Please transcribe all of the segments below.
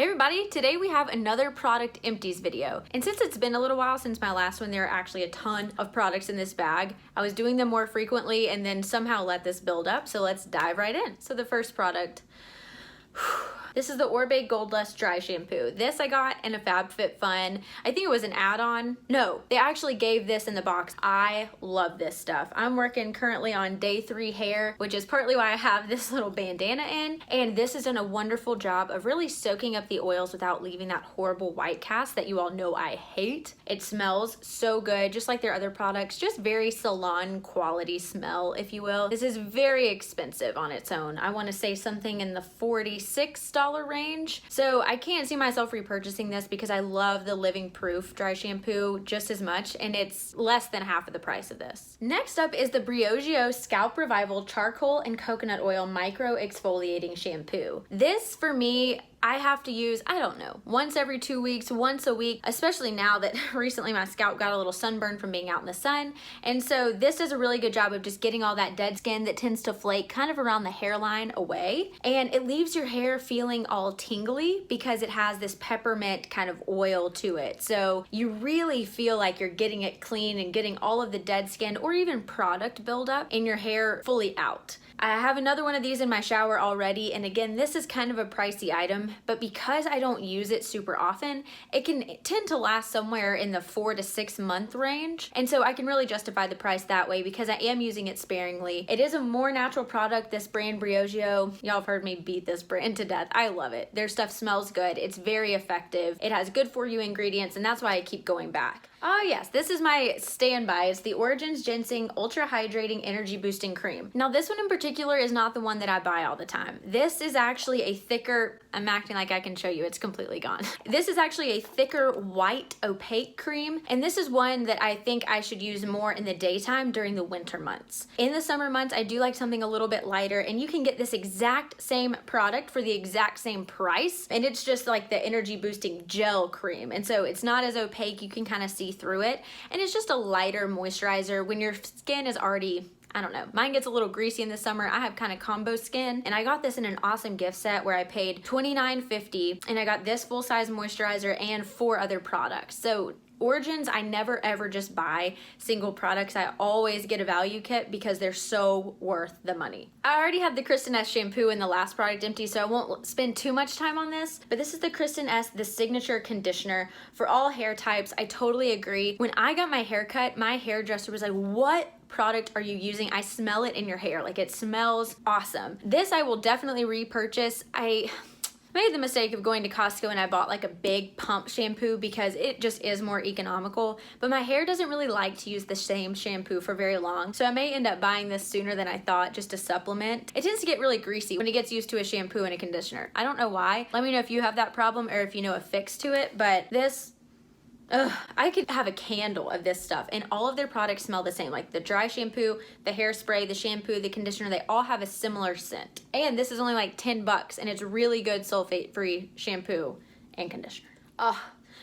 Hey everybody, today we have another product empties video. And since it's been a little while since my last one, there are actually a ton of products in this bag. I was doing them more frequently and then somehow let this build up, so let's dive right in. So the first product, this is the Oribe Gold Lust Dry Shampoo. This I got in a FabFitFun. I think it was an add-on. No, they actually gave this in the box. I love this stuff. I'm working currently on day 3 hair, which is partly why I have this little bandana in. And this has done a wonderful job of really soaking up the oils without leaving that horrible white cast that you all know I hate. It smells so good, just like their other products, just very salon quality smell, if you will. This is very expensive on its own. I want to say something in the $46 range. So I can't see myself repurchasing this because I love the Living Proof dry shampoo just as much, and it's less than half of the price of this. Next up is the Briogeo Scalp Revival Charcoal and Coconut Oil Micro Exfoliating Shampoo. This for me, I have to use, I don't know, once every 2 weeks, once a week, especially now that recently my scalp got a little sunburn from being out in the sun. And so this does a really good job of just getting all that dead skin that tends to flake kind of around the hairline away. And it leaves your hair feeling all tingly because it has this peppermint kind of oil to it. So you really feel like you're getting it clean and getting all of the dead skin or even product buildup in your hair fully out. I have another one of these in my shower already, and again, this is kind of a pricey item, but because I don't use it super often, it can tend to last somewhere in the 4 to 6 month range, and so I can really justify the price that way because I am using it sparingly. It is a more natural product, this brand Briogeo. Y'all have heard me beat this brand to death. I love it. Their stuff smells good. It's very effective. It has good for you ingredients, and that's why I keep going back. Oh yes, this is my standby. It's the Origins Ginseng Ultra Hydrating Energy Boosting Cream. Now this one in particular is not the one that I buy all the time. This is actually a thicker, I'm acting like I can show you, it's completely gone. This is actually a thicker white opaque cream, and this is one that I think I should use more in the daytime during the winter months. In the summer months, I do like something a little bit lighter, and you can get this exact same product for the exact same price, and it's just like the energy boosting gel cream, and so it's not as opaque. You can kind of see through it, and it's just a lighter moisturizer when your skin is already, I don't know, mine gets a little greasy in the summer. I have kind of combo skin, and I got this in an awesome gift set where I paid $29.50, and I got this full-size moisturizer and 4 other products. So Origins, I never ever just buy single products. I always get a value kit because they're so worth the money. I already had the Kristen S shampoo in the last product empty, so I won't spend too much time on this, but this is the Kristen S, the signature conditioner for all hair types. I totally agree. When I got my hair cut, my hairdresser was like, "What product are you using? I smell it in your hair. Like, it smells awesome." This I will definitely repurchase. I made the mistake of going to Costco and I bought like a big pump shampoo because it just is more economical, but my hair doesn't really like to use the same shampoo for very long, so I may end up buying this sooner than I thought just to supplement. It tends to get really greasy when it gets used to a shampoo and a conditioner. I don't know why. Let me know if you have that problem or if you know a fix to it, but this, I could have a candle of this stuff, and all of their products smell the same. Like the dry shampoo, the hairspray, the shampoo, the conditioner, they all have a similar scent. And this is only like 10 bucks, and it's really good sulfate-free shampoo and conditioner.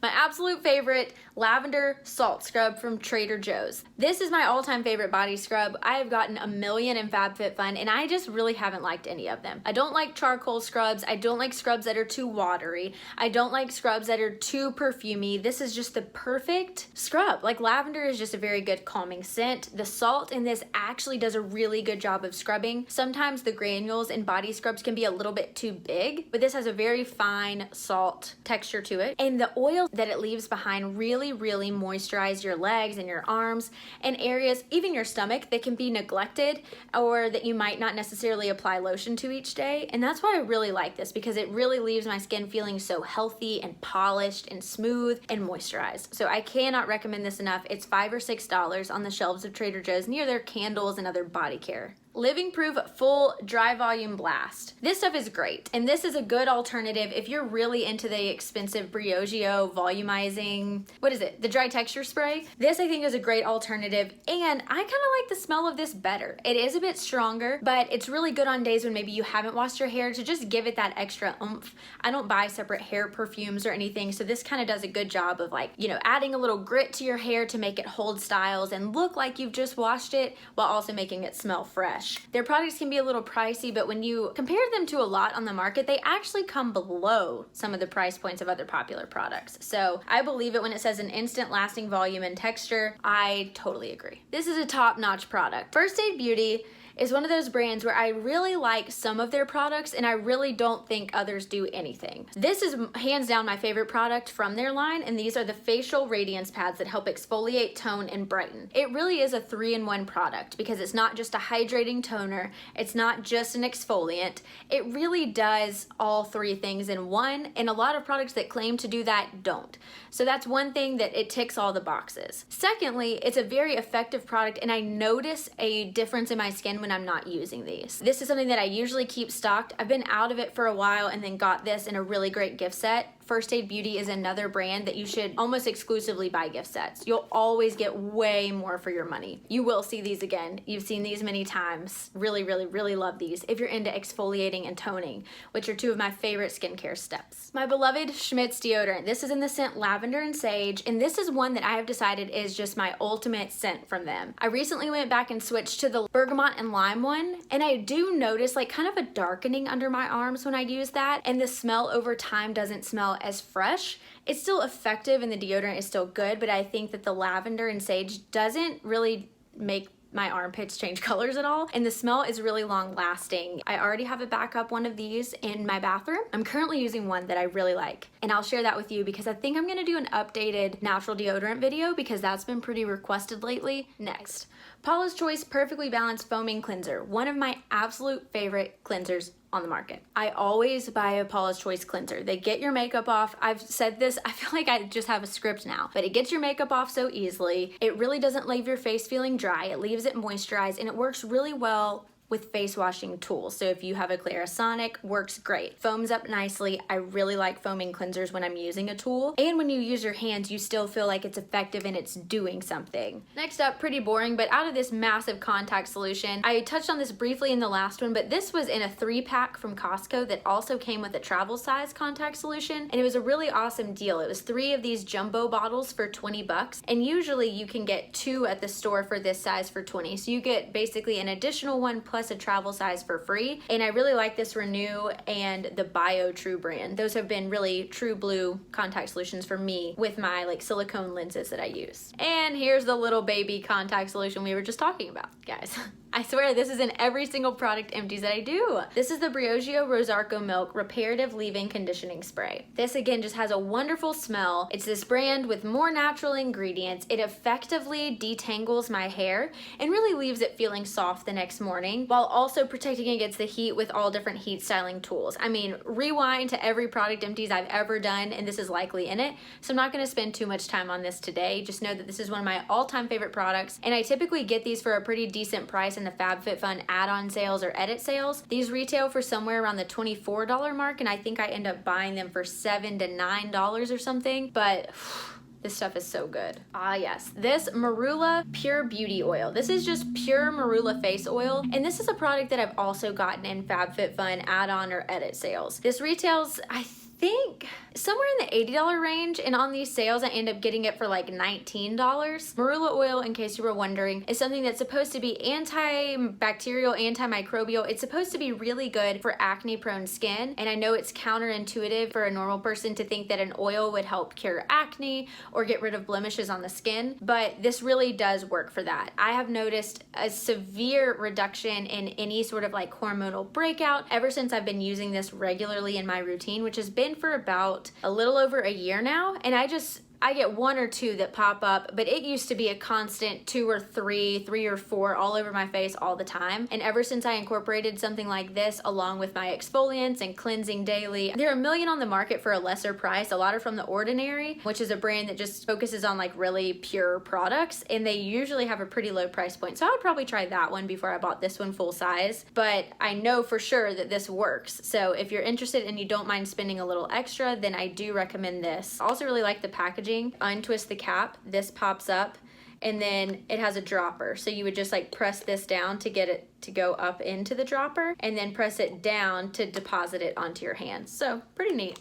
My absolute favorite, Lavender Salt Scrub from Trader Joe's. This is my all-time favorite body scrub. I have gotten a million in FabFitFun, and I just really haven't liked any of them. I don't like charcoal scrubs. I don't like scrubs that are too watery. I don't like scrubs that are too perfumey. This is just the perfect scrub. Like, lavender is just a very good calming scent. The salt in this actually does a really good job of scrubbing. Sometimes the granules in body scrubs can be a little bit too big, but this has a very fine salt texture to it. And the oil that it leaves behind really moisturize your legs and your arms and areas, even your stomach, that can be neglected or that you might not necessarily apply lotion to each day. And that's why I really like this, because it really leaves my skin feeling so healthy and polished and smooth and moisturized. So I cannot recommend this enough. It's $5 or $6 on the shelves of Trader Joe's near their candles and other body care. Living Proof Full Dry Volume Blast. This stuff is great, and this is a good alternative if you're really into the expensive Briogeo volumizing, what is it, the dry texture spray. This I think is a great alternative, and I kind of like the smell of this better. It is a bit stronger, but it's really good on days when maybe you haven't washed your hair to just give it that extra oomph. I don't buy separate hair perfumes or anything, so this kind of does a good job of, like, you know, adding a little grit to your hair to make it hold styles and look like you've just washed it while also making it smell fresh. fresh. Their products can be a little pricey, but when you compare them to a lot on the market, they actually come below some of the price points of other popular products. So I believe it when it says an instant lasting volume and texture. I totally agree. This is a top-notch product. FirstAidBeauty is one of those brands where I really like some of their products and I really don't think others do anything. This is hands down my favorite product from their line, and these are the facial radiance pads that help exfoliate, tone, and brighten. It really is a 3-in-1 product because it's not just a hydrating toner, it's not just an exfoliant. It really does all 3 things in one, and a lot of products that claim to do that don't. So that's one thing that it ticks all the boxes. Secondly, it's a very effective product and I notice a difference in my skin when I'm not using these. This is something that I usually keep stocked. I've been out of it for a while and then got this in a really great gift set. FirstAidBeauty is another brand that you should almost exclusively buy gift sets. You'll always get way more for your money. You will see these again. You've seen these many times. Really, really, really love these if you're into exfoliating and toning, which are 2 of my favorite skincare steps. My beloved Schmidt's deodorant. This is in the scent Lavender and Sage, and this is one that I have decided is just my ultimate scent from them. I recently went back and switched to the bergamot and lime one, and I do notice like kind of a darkening under my arms when I use that, and the smell over time doesn't smell as fresh. It's still effective and the deodorant is still good, but I think that the lavender and sage doesn't really make my armpits change colors at all, and the smell is really long lasting. I already have a backup one of these in my bathroom. I'm currently using one that I really like, and I'll share that with you because I think I'm gonna do an updated natural deodorant video because that's been pretty requested lately. Next, Paula's Choice Perfectly Balanced Foaming Cleanser, one of my absolute favorite cleansers on the market. I always buy a Paula's Choice cleanser. They get your makeup off. I've said this, I feel like I just have a script now, but it gets your makeup off so easily. It really doesn't leave your face feeling dry. It leaves it moisturized, and it works really well with face washing tools. So if you have a Clarisonic, works great. Foams up nicely. I really like foaming cleansers when I'm using a tool. And when you use your hands, you still feel like it's effective and it's doing something. Next up, pretty boring, but out of this massive contact solution, I touched on this briefly in the last one, but this was in a 3-pack from Costco that also came with a travel size contact solution, and it was a really awesome deal. It was 3 of these jumbo bottles for 20 bucks, and usually you can get 2 at the store for this size for 20. So you get basically an additional one plus a travel size for free. And I really like this Renew and the Bio True brand. Those have been really true blue contact solutions for me with my like silicone lenses that I use. And here's the little baby contact solution we were just talking about, guys. I swear this is in every single product empties that I do. This is the Briogeo Rosarco Milk Reparative Leave-In Conditioning Spray. This again just has a wonderful smell. It's this brand with more natural ingredients. It effectively detangles my hair and really leaves it feeling soft the next morning while also protecting against the heat with all different heat styling tools. I mean, rewind to every product empties I've ever done and this is likely in it. So I'm not gonna spend too much time on this today. Just know that this is one of my all-time favorite products, and I typically get these for a pretty decent price in the FabFitFun add-on sales or edit sales. These retail for somewhere around the $24 mark, and I think I end up buying them for $7 to $9 or something, but this stuff is so good. Ah yes, this Marula Pure Beauty Oil. This is just pure Marula face oil, and this is a product that I've also gotten in FabFitFun add-on or edit sales. This retails, I think, somewhere in the $80 range, and on these sales I end up getting it for like $19. Marula oil, in case you were wondering, is something that's supposed to be antibacterial, antimicrobial. It's supposed to be really good for acne prone skin, and I know it's counterintuitive for a normal person to think that an oil would help cure acne or get rid of blemishes on the skin, but this really does work for that. I have noticed a severe reduction in any sort of like hormonal breakout ever since I've been using this regularly in my routine, which has been for about a little over a year now, and I get 1 or 2 that pop up, but it used to be a constant 2 or 3 or 4 all over my face all the time. And ever since I incorporated something like this along with my exfoliants and cleansing daily, there are a million on the market for a lesser price. A lot are from The Ordinary, which is a brand that just focuses on like really pure products, and they usually have a pretty low price point. So I would probably try that one before I bought this one full size, but I know for sure that this works. So if you're interested and you don't mind spending a little extra, then I do recommend this. I also really like the packaging. Untwist the cap, this pops up, and then it has a dropper, so you would just like press this down to get it to go up into the dropper, and then press it down to deposit it onto your hands. So pretty neat,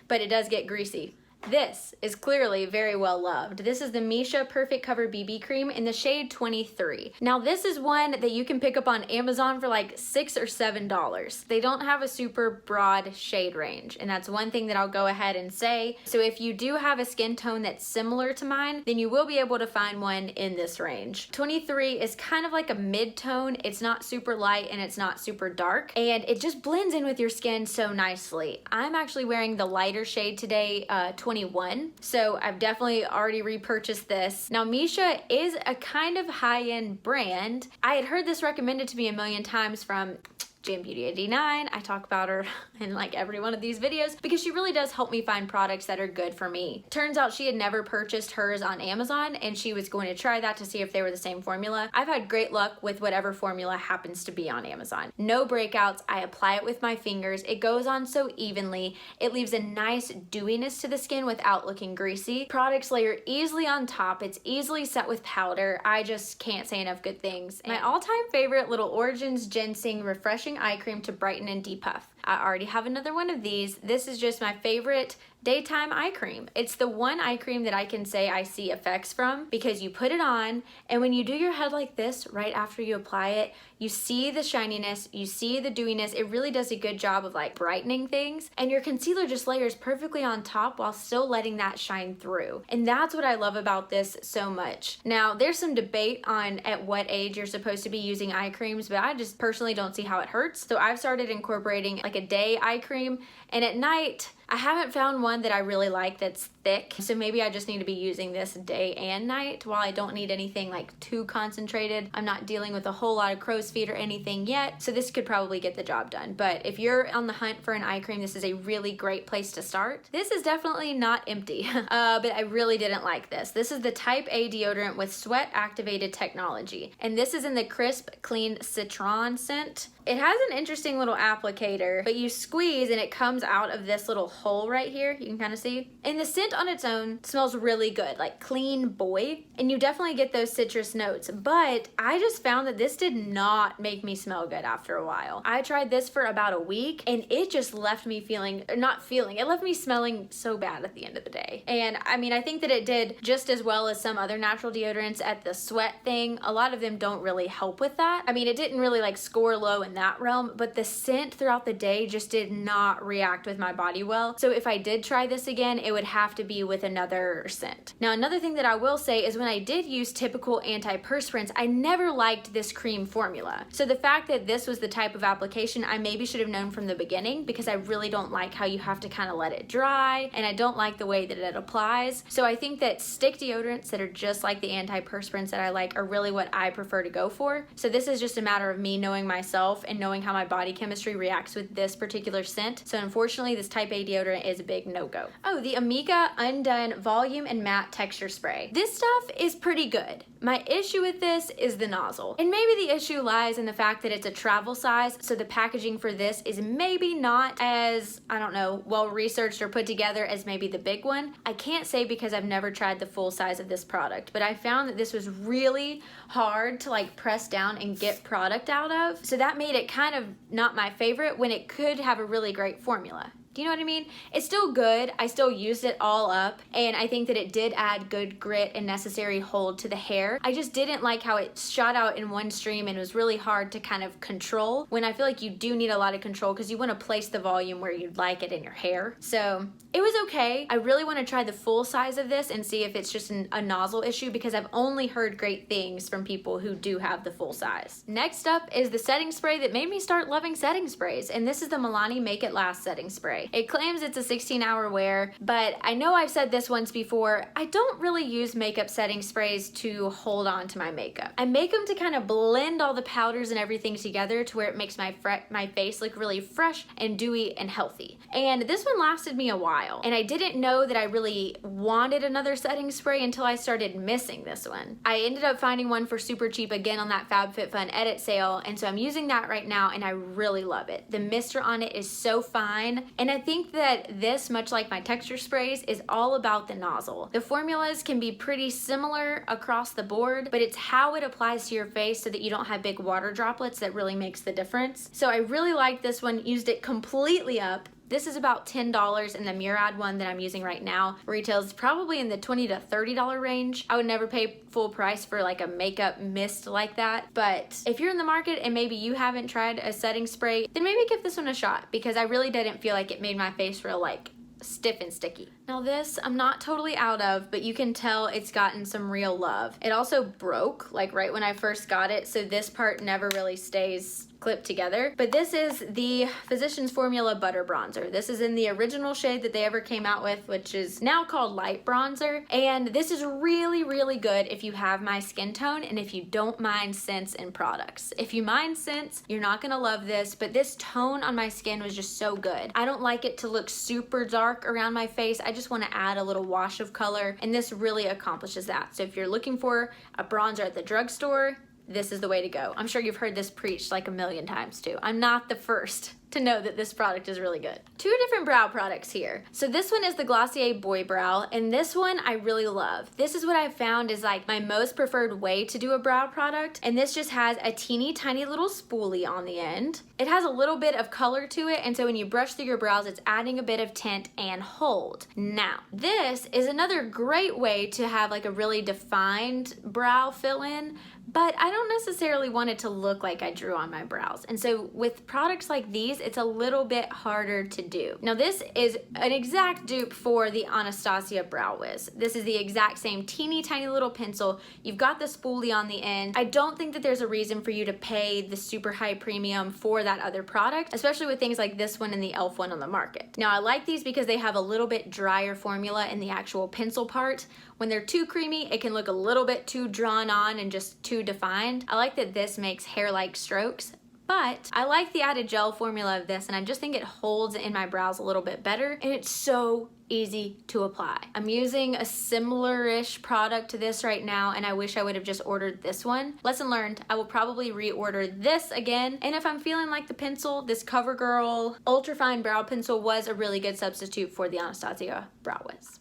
but it does get greasy. This is clearly very well loved. This is the Missha Perfect Cover BB Cream in the shade 23. Now this is one that you can pick up on Amazon for like $6 or $7. They don't have a super broad shade range, and that's one thing that I'll go ahead and say. So if you do have a skin tone that's similar to mine, then you will be able to find one in this range. 23 is kind of like a mid-tone. It's not super light and it's not super dark, and it just blends in with your skin so nicely. I'm actually wearing the lighter shade today, 21. So I've definitely already repurchased this. Now Missha is a kind of high-end brand. I had heard this recommended to me a million times from Beauty 89. I talk about her in like every one of these videos because she really does help me find products that are good for me. Turns out she had never purchased hers on Amazon and she was going to try that to see if they were the same formula. I've had great luck with whatever formula happens to be on Amazon. No breakouts. I apply it with my fingers. It goes on so evenly. It leaves a nice dewiness to the skin without looking greasy. Products layer easily on top. It's easily set with powder. I just can't say enough good things. My all-time favorite little Origins Ginseng Refreshing Eye Cream to brighten and depuff. I already have another one of these. This is just my favorite daytime eye cream. It's the one eye cream that I can say I see effects from because you put it on and when you do your head like this right after you apply it, you see the shininess, you see the dewiness. It really does a good job of like brightening things, and your concealer just layers perfectly on top while still letting that shine through. And that's what I love about this so much. Now there's some debate on at what age you're supposed to be using eye creams, but I just personally don't see how it hurts. So I've started incorporating like a day eye cream, and at night I haven't found one that I really like that's thick, so maybe I just need to be using this day and night while I don't need anything like too concentrated. I'm not dealing with a whole lot of crow's feet or anything yet, so this could probably get the job done. But if you're on the hunt for an eye cream, this is a really great place to start. This is definitely not empty, but I really didn't like this. This is the Type A deodorant with sweat activated technology, and this is in the crisp, clean citron scent. It has an interesting little applicator, but you squeeze and it comes out of this little hole right here. You can kind of see. And the scent on its own smells really good, like clean boy. And you definitely get those citrus notes, but I just found that this did not make me smell good after a while. I tried this for about a week and it just left me it left me smelling so bad at the end of the day. And I mean, I think that it did just as well as some other natural deodorants at the sweat thing. A lot of them don't really help with that. I mean, it didn't really like score low in that realm, but the scent throughout the day just did not react with my body well. So if I did try this again, it would have to be with another scent. Now, another thing that I will say is when I did use typical antiperspirants, I never liked this cream formula. So the fact that this was the type of application, I maybe should have known from the beginning, because I really don't like how you have to kind of let it dry, and I don't like the way that it applies. So I think that stick deodorants that are just like the antiperspirants that I like are really what I prefer to go for. So this is just a matter of me knowing myself and knowing how my body chemistry reacts with this particular scent. So unfortunately, this Type A deodorant is a big no-go. Oh, the Amika Un.done Volume and Matte Texture Spray. This stuff is pretty good. My issue with this is the nozzle. And maybe the issue lies in the fact that it's a travel size, so the packaging for this is maybe not as, I don't know, well researched or put together as maybe the big one. I can't say because I've never tried the full size of this product, but I found that this was really hard to like press down and get product out of. So that made it kind of not my favorite when it could have a really great formula. Do you know what I mean? It's still good. I still used it all up, and I think that it did add good grit and necessary hold to the hair. I just didn't like how it shot out in one stream and it was really hard to kind of control, when I feel like you do need a lot of control because you want to place the volume where you'd like it in your hair. So it was okay. I really want to try the full size of this and see if it's just a nozzle issue, because I've only heard great things from people who do have the full size. Next up is the setting spray that made me start loving setting sprays, and this is the Milani Make It Last setting spray. It claims it's a 16-hour wear, but I know I've said this once before, I don't really use makeup setting sprays to hold on to my makeup. I make them to kind of blend all the powders and everything together to where it makes my face look really fresh and dewy and healthy. And this one lasted me a while, and I didn't know that I really wanted another setting spray until I started missing this one. I ended up finding one for super cheap again on that FabFitFun edit sale, and so I'm using that right now and I really love it. The mister on it is so fine, and I think that this, much like my texture sprays, is all about the nozzle. The formulas can be pretty similar across the board, but it's how it applies to your face so that you don't have big water droplets that really makes the difference. So I really like this one, used it completely up. This is about $10, and the Murad one that I'm using right now retails probably in the $20 to $30 range. I would never pay full price for like a makeup mist like that, but if you're in the market and maybe you haven't tried a setting spray, then maybe give this one a shot, because I really didn't feel like it made my face real like stiff and sticky. Now this I'm not totally out of, but you can tell it's gotten some real love. It also broke like right when I first got it, so this part never really stays clipped together. But this is the Physicians Formula Butter Bronzer. This is in the original shade that they ever came out with, which is now called Light Bronzer. And this is really, really good if you have my skin tone and if you don't mind scents in products. If you mind scents, you're not gonna love this, but this tone on my skin was just so good. I don't like it to look super dark around my face. I just wanna add a little wash of color, and this really accomplishes that. So if you're looking for a bronzer at the drugstore, this is the way to go. I'm sure you've heard this preached like a million times too. I'm not the first to know that this product is really good. Two different brow products here. So this one is the Glossier Boy Brow, and this one I really love. This is what I've found is like my most preferred way to do a brow product, and this just has a teeny tiny little spoolie on the end. It has a little bit of color to it, and so when you brush through your brows, it's adding a bit of tint and hold. Now, this is another great way to have like a really defined brow fill-in, but I don't necessarily want it to look like I drew on my brows. And so with products like these, it's a little bit harder to do. Now this is an exact dupe for the Anastasia Brow Wiz. This is the exact same teeny tiny little pencil. You've got the spoolie on the end. I don't think that there's a reason for you to pay the super high premium for that other product, especially with things like this one and the e.l.f. one on the market. Now I like these because they have a little bit drier formula in the actual pencil part. When they're too creamy, it can look a little bit too drawn on and just too defined. I like that this makes hair-like strokes, but I like the added gel formula of this, and I just think it holds in my brows a little bit better, and it's so easy to apply. I'm using a similar-ish product to this right now, and I wish I would have just ordered this one. Lesson learned, I will probably reorder this again, and if I'm feeling like the pencil, this CoverGirl Ultrafine Brow Pencil was a really good substitute for the Anastasia Brow Wiz.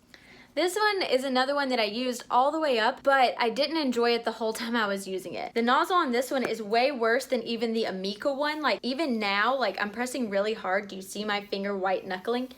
This one is another one that I used all the way up, but I didn't enjoy it the whole time I was using it. The nozzle on this one is way worse than even the Amika one. Like even now, like I'm pressing really hard. Do you see my finger white knuckling?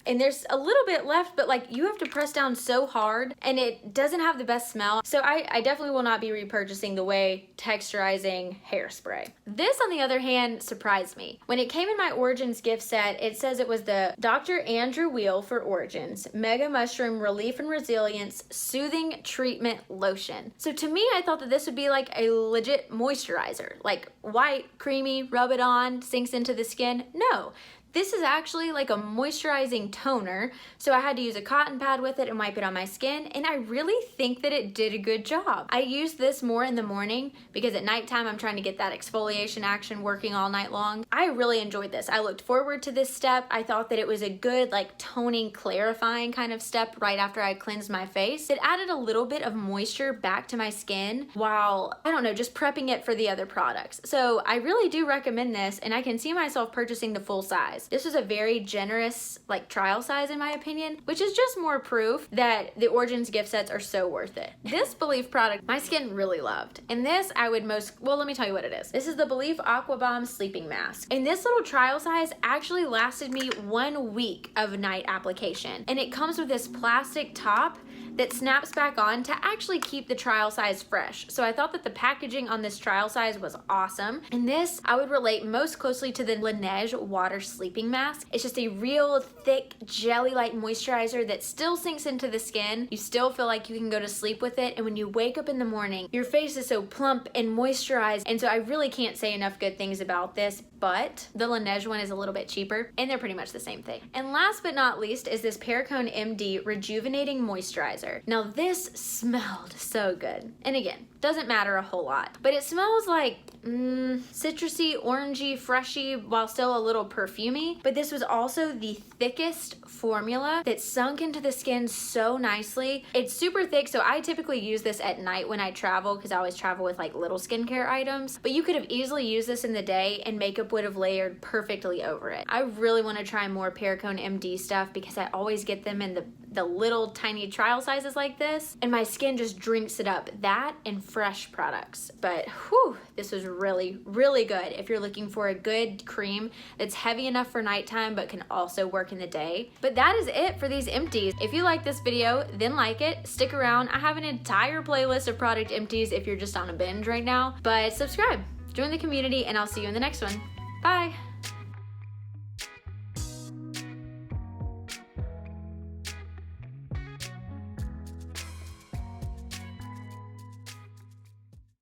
And there's a little bit left, but like you have to press down so hard, and it doesn't have the best smell. So I definitely will not be repurchasing the Way Texturizing Hairspray. This, on the other hand, surprised me. When it came in my Origins gift set, it says it was the Dr. Andrew Weil for Origins Mega Mushroom Relief and Resilience Soothing Treatment Lotion. So to me, I thought that this would be like a legit moisturizer, like white, creamy, rub it on, sinks into the skin. No. This is actually like a moisturizing toner, so I had to use a cotton pad with it and wipe it on my skin, and I really think that it did a good job. I use this more in the morning because at nighttime I'm trying to get that exfoliation action working all night long. I really enjoyed this. I looked forward to this step. I thought that it was a good like toning, clarifying kind of step right after I cleansed my face. It added a little bit of moisture back to my skin while, I don't know, just prepping it for the other products. So I really do recommend this, and I can see myself purchasing the full size. This was a very generous like trial size in my opinion, which is just more proof that the Origins gift sets are so worth it. This Belif product, my skin really loved. And this I would well, let me tell you what it is. This is the Belif Aquabomb Sleeping Mask. And this little trial size actually lasted me 1 week of night application. And it comes with this plastic top that snaps back on to actually keep the trial size fresh. So I thought that the packaging on this trial size was awesome. And this I would relate most closely to the Laneige Water Sleeping Mask. It's just a real thick jelly-like moisturizer that still sinks into the skin. You still feel like you can go to sleep with it, and when you wake up in the morning, your face is so plump and moisturized. And so I really can't say enough good things about this, but the Laneige one is a little bit cheaper, and they're pretty much the same thing. And last but not least is this Perricone MD Rejuvenating Moisturizer. Now this smelled so good. And again, doesn't matter a whole lot, but it smells like citrusy, orangey, freshy, while still a little perfumey. But this was also the thickest formula that sunk into the skin so nicely. It's super thick, so I typically use this at night when I travel because I always travel with like little skincare items. But you could have easily used this in the day and makeup would have layered perfectly over it. I really want to try more Perricone MD stuff because I always get them in the little tiny trial sizes like this, and my skin just drinks it up. That and fresh products. But whew, this was really, really good if you're looking for a good cream that's heavy enough for nighttime but can also work in the day. But that is it for these empties. If you like this video, then like it, stick around. I have an entire playlist of product empties if you're just on a binge right now. But subscribe, join the community, and I'll see you in the next one. Bye.